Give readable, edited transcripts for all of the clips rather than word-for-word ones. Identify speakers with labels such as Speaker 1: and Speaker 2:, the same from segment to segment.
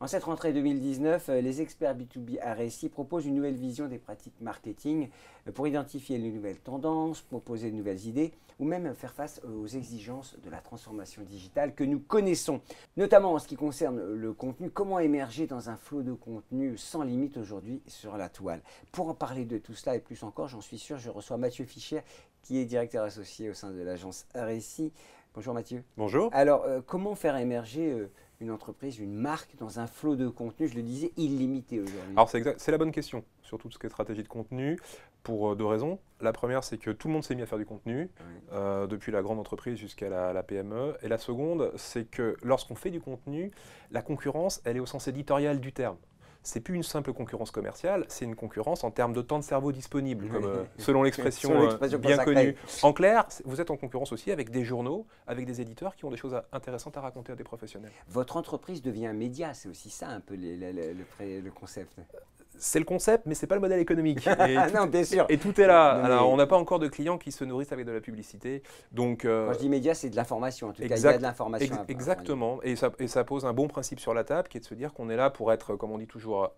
Speaker 1: En cette rentrée 2019, les experts B2B RSI proposent une nouvelle vision des pratiques marketing pour identifier les nouvelles tendances, proposer de nouvelles idées ou même faire face aux exigences de la transformation digitale que nous connaissons. Notamment en ce qui concerne le contenu, comment émerger dans un flot de contenu sans limite aujourd'hui sur la toile. Pour en parler de tout cela et plus encore, j'en suis sûr, je reçois Mathieu Fischer qui est directeur associé au sein de l'agence RSI. Bonjour Mathieu.
Speaker 2: Bonjour.
Speaker 1: Alors, comment faire émerger une entreprise, une marque dans un flot de contenu, je le disais, illimité aujourd'hui?
Speaker 2: Alors c'est la bonne question sur tout ce qui est stratégie de contenu, pour deux raisons. La première, c'est que tout le monde s'est mis à faire du contenu, depuis la grande entreprise jusqu'à la PME. Et la seconde, c'est que lorsqu'on fait du contenu, la concurrence, elle est au sens éditorial du terme. C'est plus une simple concurrence commerciale, c'est une concurrence en termes de temps de cerveau disponible, comme, selon l'expression bien connue. En clair, vous êtes en concurrence aussi avec des journaux, avec des éditeurs qui ont des choses intéressantes à raconter à des professionnels.
Speaker 1: Votre entreprise devient un média, c'est aussi ça un peu le concept.
Speaker 2: C'est le concept, mais ce n'est pas le modèle économique.
Speaker 1: Non, bien sûr.
Speaker 2: Et tout est là. Alors, on n'a pas encore de clients qui se nourrissent avec de la publicité. Donc,
Speaker 1: quand je dis média, c'est de l'information. En tout cas, il y a de l'information.
Speaker 2: Exactement. Et ça pose un bon principe sur la table, qui est de se dire qu'on est là pour être, comme on dit toujours,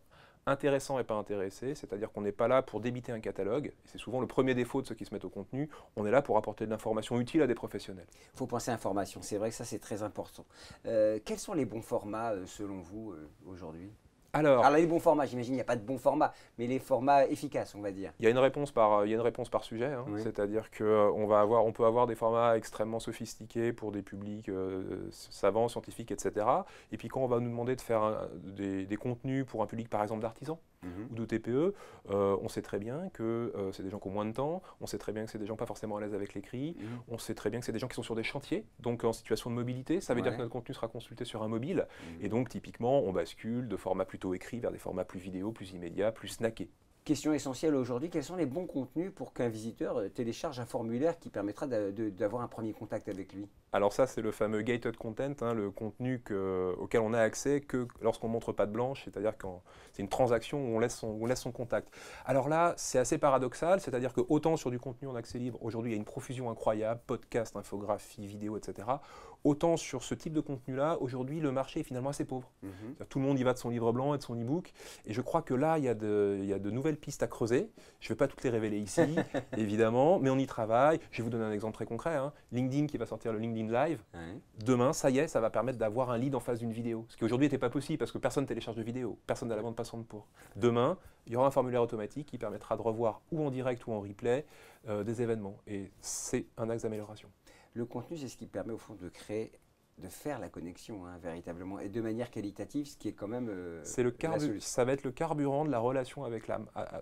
Speaker 2: intéressant et pas intéressé. C'est-à-dire qu'on n'est pas là pour débiter un catalogue. C'est souvent le premier défaut de ceux qui se mettent au contenu. On est là pour apporter de l'information utile à des professionnels.
Speaker 1: Il faut penser à l'information. C'est vrai que ça, c'est très important. Quels sont les bons formats, selon vous, aujourd'hui ? Alors les bons formats, j'imagine, il n'y a pas de bons formats, mais les formats efficaces, on va dire.
Speaker 2: Il y a une réponse par sujet, hein. Oui. C'est-à-dire qu'on peut avoir des formats extrêmement sophistiqués pour des publics savants, scientifiques, etc. Et puis quand on va nous demander de faire des contenus pour un public, par exemple, d'artisans ou de TPE, on sait très bien que c'est des gens qui ont moins de temps, on sait très bien que c'est des gens pas forcément à l'aise avec l'écrit, on sait très bien que c'est des gens qui sont sur des chantiers, donc en situation de mobilité. Ça veut dire que notre contenu sera consulté sur un mobile, et donc typiquement, on bascule de formats plutôt écrits vers des formats plus vidéo, plus immédiats, plus snackés.
Speaker 1: Question essentielle aujourd'hui, quels sont les bons contenus pour qu'un visiteur télécharge un formulaire qui permettra d'avoir un premier contact avec lui?
Speaker 2: Alors ça, c'est le fameux gated content, hein, le contenu auquel on a accès que lorsqu'on montre patte blanche, c'est-à-dire quand c'est une transaction où on laisse son contact. Alors là, c'est assez paradoxal, c'est-à-dire que autant sur du contenu en accès libre, aujourd'hui il y a une profusion incroyable, podcast, infographie, vidéo, etc. Autant sur ce type de contenu-là, aujourd'hui le marché est finalement assez pauvre. Tout le monde y va de son livre blanc et de son e-book, et je crois que là, il y a de nouvelles pistes à creuser. Je ne vais pas toutes les révéler ici, évidemment, mais on y travaille. Je vais vous donner un exemple très concret, hein. LinkedIn qui va sortir le LinkedIn Live. Demain, ça y est, ça va permettre d'avoir un lead en face d'une vidéo. Ce qui aujourd'hui n'était pas possible parce que personne ne télécharge de vidéo, personne n'a la bande passante pour. Demain, il y aura un formulaire automatique qui permettra de revoir ou en direct ou en replay des événements. Et c'est un axe d'amélioration.
Speaker 1: Le contenu, c'est ce qui permet au fond de faire la connexion, hein, véritablement, et de manière qualitative, ce qui est quand même
Speaker 2: ça va être le carburant de la relation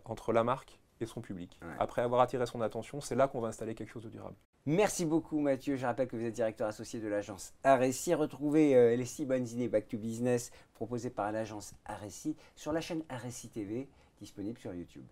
Speaker 2: entre la marque et son public. Après avoir attiré son attention, c'est là qu'on va installer quelque chose de durable.
Speaker 1: Merci beaucoup Mathieu, je rappelle que vous êtes directeur associé de l'agence RSI. Retrouvez les 6 bonnes idées Back to Business proposées par l'agence RSI sur la chaîne RSI TV, disponible sur YouTube.